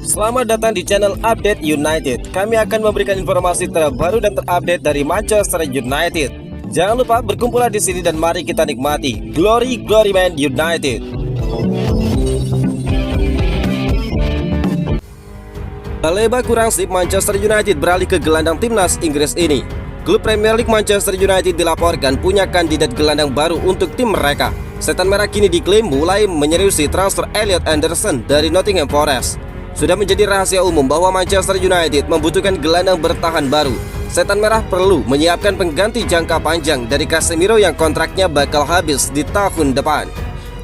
Selamat datang di channel Update United. Kami akan memberikan informasi terbaru dan terupdate dari Manchester United. Jangan lupa berkumpullah di sini dan mari kita nikmati Glory Man United. Baleba kurang sip, Manchester United beralih ke gelandang timnas Inggris ini. Klub Premier League Manchester United dilaporkan punya kandidat gelandang baru untuk tim mereka. Setan Merah kini diklaim mulai menyeriusi transfer Elliot Anderson dari Nottingham Forest. Sudah menjadi rahasia umum bahwa Manchester United membutuhkan gelandang bertahan baru. Setan Merah perlu menyiapkan pengganti jangka panjang dari Casemiro yang kontraknya bakal habis di tahun depan.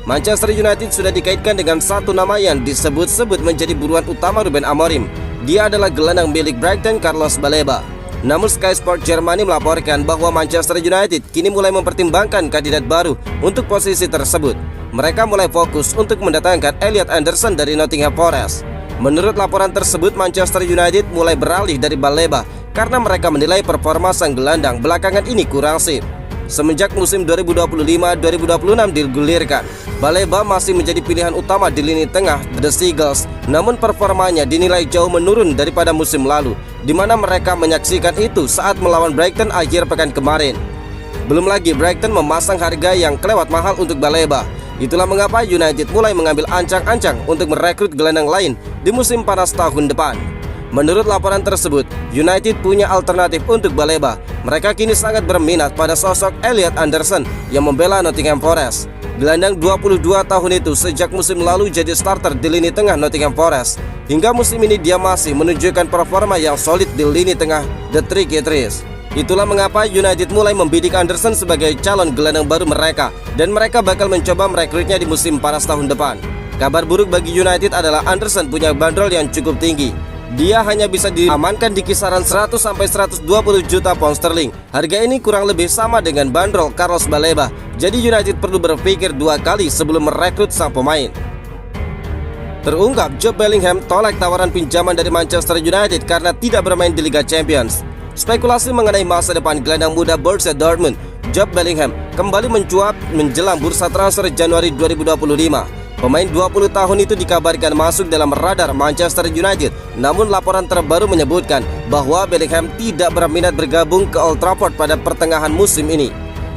Manchester United sudah dikaitkan dengan satu nama yang disebut-sebut menjadi buruan utama Ruben Amorim. Dia adalah gelandang milik Brighton, Carlos Baleba. Namun Sky Sport Germany melaporkan bahwa Manchester United kini mulai mempertimbangkan kandidat baru untuk posisi tersebut. Mereka mulai fokus untuk mendatangkan Elliot Anderson dari Nottingham Forest. Menurut laporan tersebut, Manchester United mulai beralih dari Baleba karena mereka menilai performa sang gelandang belakangan ini kurang sip. Semenjak musim 2025-2026 digulirkan, Baleba masih menjadi pilihan utama di lini tengah The Seagulls. Namun performanya dinilai jauh menurun daripada musim lalu, di mana mereka menyaksikan itu saat melawan Brighton akhir pekan kemarin. Belum lagi Brighton memasang harga yang kelewat mahal untuk Baleba. Itulah mengapa United mulai mengambil ancang-ancang untuk merekrut gelandang lain di musim panas tahun depan. Menurut laporan tersebut, United punya alternatif untuk Baleba. Mereka kini sangat berminat pada sosok Elliot Anderson yang membela Nottingham Forest. Gelandang 22 tahun itu sejak musim lalu jadi starter di lini tengah Nottingham Forest. Hingga musim ini dia masih menunjukkan performa yang solid di lini tengah The Tricky Trees. Itulah mengapa United mulai membidik Anderson sebagai calon gelandang baru mereka, dan mereka bakal mencoba merekrutnya di musim panas tahun depan. Kabar buruk bagi United adalah Anderson punya bandrol yang cukup tinggi. Dia hanya bisa diamankan di kisaran 100-120 juta pound sterling. Harga ini kurang lebih sama dengan bandrol Carlos Baleba. Jadi United perlu berpikir dua kali sebelum merekrut sang pemain. Terungkap Jude Bellingham tolak tawaran pinjaman dari Manchester United karena tidak bermain di Liga Champions. Spekulasi mengenai masa depan gelandang muda Borussia Dortmund, Jude Bellingham, kembali mencuat menjelang bursa transfer Januari 2025. Pemain 20 tahun itu dikabarkan masuk dalam radar Manchester United. Namun laporan terbaru menyebutkan bahwa Bellingham tidak berminat bergabung ke Old Trafford pada pertengahan musim ini.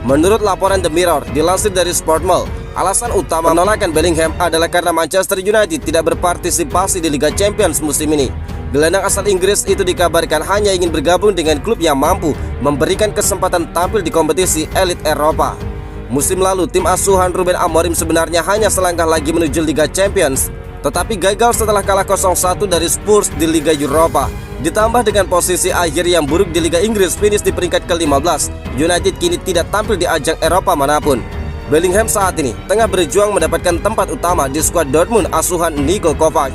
Menurut laporan The Mirror dilansir dari Sportmail, alasan utama penolakan Bellingham adalah karena Manchester United tidak berpartisipasi di Liga Champions musim ini. Gelandang asal Inggris itu dikabarkan hanya ingin bergabung dengan klub yang mampu memberikan kesempatan tampil di kompetisi elit Eropa. Musim lalu tim asuhan Ruben Amorim sebenarnya hanya selangkah lagi menuju Liga Champions, tetapi gagal setelah kalah 0-1 dari Spurs di Liga Eropa. Ditambah dengan posisi akhir yang buruk di Liga Inggris, finish di peringkat ke-15, United kini tidak tampil di ajang Eropa manapun. Bellingham saat ini tengah berjuang mendapatkan tempat utama di skuad Dortmund asuhan Niko Kovac.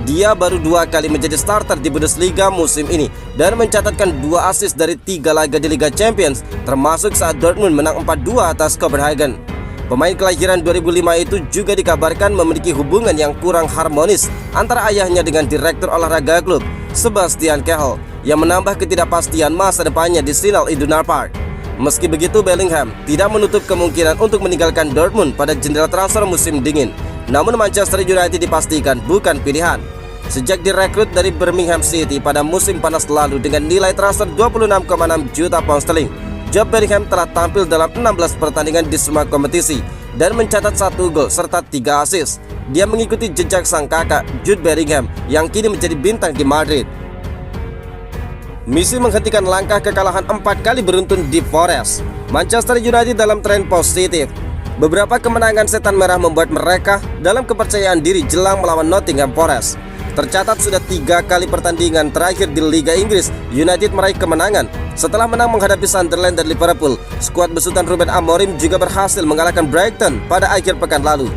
Dia baru 2 kali menjadi starter di Bundesliga musim ini dan mencatatkan 2 assist dari 3 laga di Liga Champions, termasuk saat Dortmund menang 4-2 atas Copenhagen. Pemain kelahiran 2005 itu juga dikabarkan memiliki hubungan yang kurang harmonis antara ayahnya dengan direktur olahraga klub, Sebastian Kehl, yang menambah ketidakpastian masa depannya di Signal Iduna Park. Meski begitu, Bellingham tidak menutup kemungkinan untuk meninggalkan Dortmund pada jendela transfer musim dingin. Namun Manchester United dipastikan bukan pilihan. Sejak direkrut dari Birmingham City pada musim panas lalu dengan nilai transfer 26,6 juta pound sterling, Jude Bellingham telah tampil dalam 16 pertandingan di semua kompetisi dan mencatat 1 gol serta 3 assist. Dia mengikuti jejak sang kakak Jude Bellingham yang kini menjadi bintang di Madrid. Misi menghentikan langkah kekalahan 4 kali beruntun di Forest. Manchester United dalam tren positif. Beberapa kemenangan Setan Merah membuat mereka dalam kepercayaan diri jelang melawan Nottingham Forest. Tercatat sudah 3 kali pertandingan terakhir di Liga Inggris, United meraih kemenangan. Setelah menang menghadapi Sunderland dan Liverpool, skuad besutan Ruben Amorim juga berhasil mengalahkan Brighton pada akhir pekan lalu.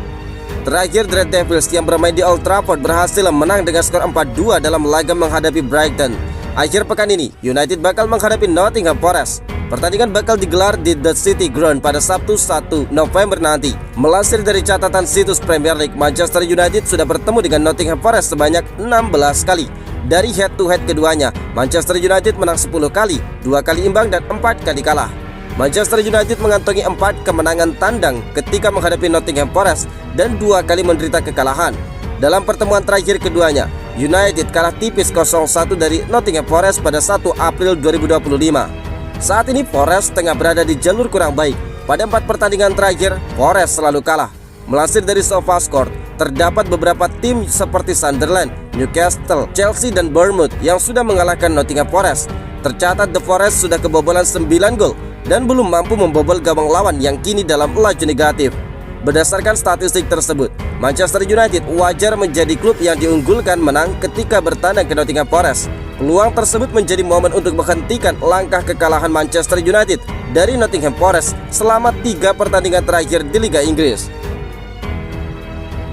Terakhir, The Red Devils yang bermain di Old Trafford berhasil menang dengan skor 4-2 dalam laga menghadapi Brighton. Akhir pekan ini, United bakal menghadapi Nottingham Forest. Pertandingan bakal digelar di The City Ground pada Sabtu 1 November nanti. Melansir dari catatan situs Premier League, Manchester United sudah bertemu dengan Nottingham Forest sebanyak 16 kali. Dari head-to-head keduanya, Manchester United menang 10 kali, 2 kali imbang dan 4 kali kalah. Manchester United mengantongi 4 kemenangan tandang ketika menghadapi Nottingham Forest dan 2 kali menderita kekalahan. Dalam pertemuan terakhir keduanya, United kalah tipis 0-1 dari Nottingham Forest pada 1 April 2025. Saat ini Forest tengah berada di jalur kurang baik. Pada 4 pertandingan terakhir, Forest selalu kalah. Melansir dari SofaScore, terdapat beberapa tim seperti Sunderland, Newcastle, Chelsea, dan Bournemouth yang sudah mengalahkan Nottingham Forest. Tercatat The Forest sudah kebobolan 9 gol dan belum mampu membobol gawang lawan yang kini dalam laju negatif. Berdasarkan statistik tersebut, Manchester United wajar menjadi klub yang diunggulkan menang ketika bertandang ke Nottingham Forest. Peluang tersebut menjadi momen untuk menghentikan langkah kekalahan Manchester United dari Nottingham Forest selama 3 pertandingan terakhir di Liga Inggris.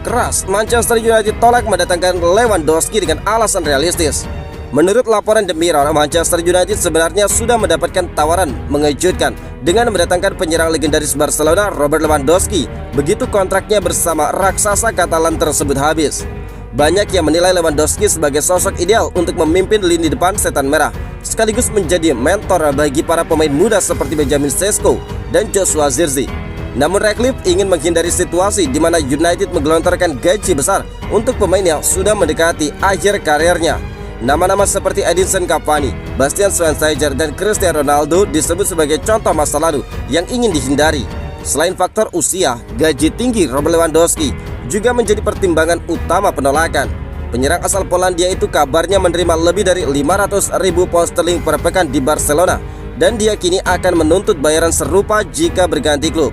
Keras, Manchester United tolak mendatangkan Lewandowski dengan alasan realistis. Menurut laporan The Mirror, Manchester United sebenarnya sudah mendapatkan tawaran mengejutkan dengan mendatangkan penyerang legendaris Barcelona Robert Lewandowski begitu kontraknya bersama raksasa Katalan tersebut habis. Banyak yang menilai Lewandowski sebagai sosok ideal untuk memimpin lini depan Setan Merah, sekaligus menjadi mentor bagi para pemain muda seperti Benjamin Sesko dan Joshua Zirkzee. Namun Ratcliffe ingin menghindari situasi di mana United menggelontorkan gaji besar untuk pemain yang sudah mendekati akhir karirnya. Nama-nama seperti Edinson Cavani, Bastian Schweinsteiger, dan Cristiano Ronaldo disebut sebagai contoh masa lalu yang ingin dihindari. Selain faktor usia, gaji tinggi Robert Lewandowski juga menjadi pertimbangan utama penolakan. Penyerang asal Polandia itu kabarnya menerima lebih dari 500.000 pound sterling per pekan di Barcelona, dan dia kini akan menuntut bayaran serupa jika berganti klub.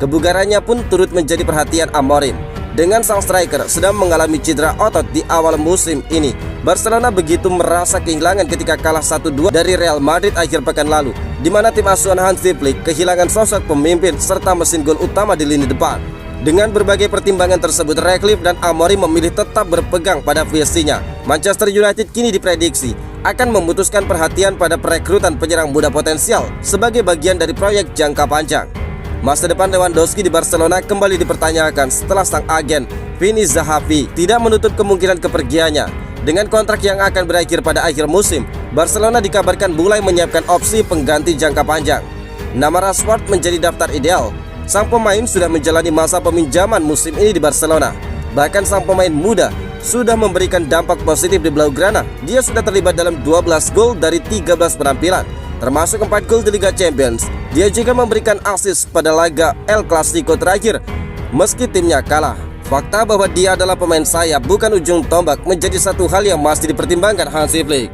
Kebugarannya pun turut menjadi perhatian Amorim. Dengan sang striker sedang mengalami cedera otot di awal musim ini, Barcelona begitu merasa kehilangan ketika kalah 1-2 dari Real Madrid akhir pekan lalu, di mana tim asuhan Hansi Flick kehilangan sosok pemimpin serta mesin gol utama di lini depan. Dengan berbagai pertimbangan tersebut, Ratcliffe dan Amorim memilih tetap berpegang pada visinya. Manchester United kini diprediksi akan memutuskan perhatian pada perekrutan penyerang muda potensial sebagai bagian dari proyek jangka panjang. Masa depan Lewandowski di Barcelona kembali dipertanyakan setelah sang agen Vini Zahavi tidak menutup kemungkinan kepergiannya. Dengan kontrak yang akan berakhir pada akhir musim, Barcelona dikabarkan mulai menyiapkan opsi pengganti jangka panjang. Nama Rashford menjadi daftar ideal. Sang pemain sudah menjalani masa peminjaman musim ini di Barcelona. Bahkan sang pemain muda sudah memberikan dampak positif di Blaugrana. Dia sudah terlibat dalam 12 gol dari 13 penampilan, termasuk 4 gol di Liga Champions. Dia juga memberikan assist pada laga El Clasico terakhir meski timnya kalah. Fakta bahwa dia adalah pemain sayap bukan ujung tombak menjadi satu hal yang masih dipertimbangkan Hansi Flick.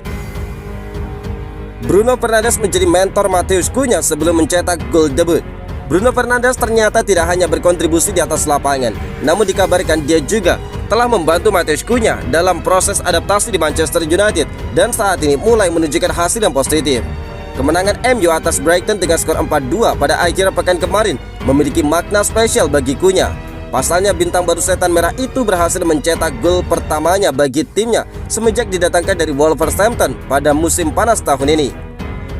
Bruno Fernandes menjadi mentor Matheus Cunha sebelum mencetak gol debut. Bruno Fernandes ternyata tidak hanya berkontribusi di atas lapangan, namun dikabarkan dia juga telah membantu Matheus Cunha dalam proses adaptasi di Manchester United dan saat ini mulai menunjukkan hasil yang positif. Kemenangan MU atas Brighton dengan skor 4-2 pada akhir pekan kemarin memiliki makna spesial bagi Cunha. Pasalnya bintang baru Setan Merah itu berhasil mencetak gol pertamanya bagi timnya semenjak didatangkan dari Wolverhampton pada musim panas tahun ini.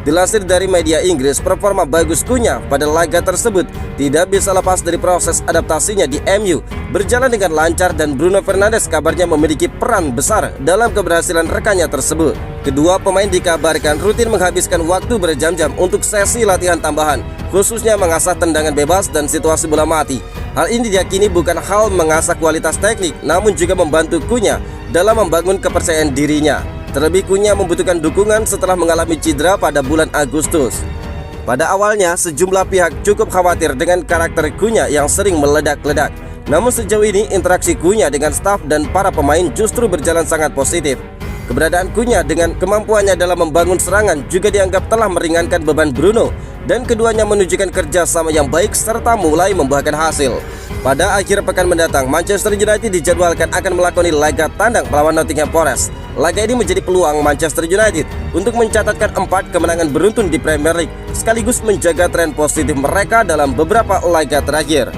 Dilansir dari media Inggris, performa bagus Cunha pada laga tersebut tidak bisa lepas dari proses adaptasinya di MU berjalan dengan lancar dan Bruno Fernandes kabarnya memiliki peran besar dalam keberhasilan rekannya tersebut. Kedua pemain dikabarkan rutin menghabiskan waktu berjam-jam untuk sesi latihan tambahan, khususnya mengasah tendangan bebas dan situasi bola mati. Hal ini diyakini bukan hal mengasah kualitas teknik, namun juga membantu Cunha dalam membangun kepercayaan dirinya. Terlebih Cunha membutuhkan dukungan setelah mengalami cedera pada bulan Agustus. Pada awalnya, sejumlah pihak cukup khawatir dengan karakter Cunha yang sering meledak-ledak. Namun sejauh ini, interaksi Cunha dengan staf dan para pemain justru berjalan sangat positif. Keberadaan Cunha dengan kemampuannya dalam membangun serangan juga dianggap telah meringankan beban Bruno, dan keduanya menunjukkan kerjasama yang baik serta mulai membuahkan hasil. Pada akhir pekan mendatang, Manchester United dijadwalkan akan melakoni laga tandang melawan Nottingham Forest. Laga ini menjadi peluang Manchester United untuk mencatatkan 4 kemenangan beruntun di Premier League, sekaligus menjaga tren positif mereka dalam beberapa laga terakhir.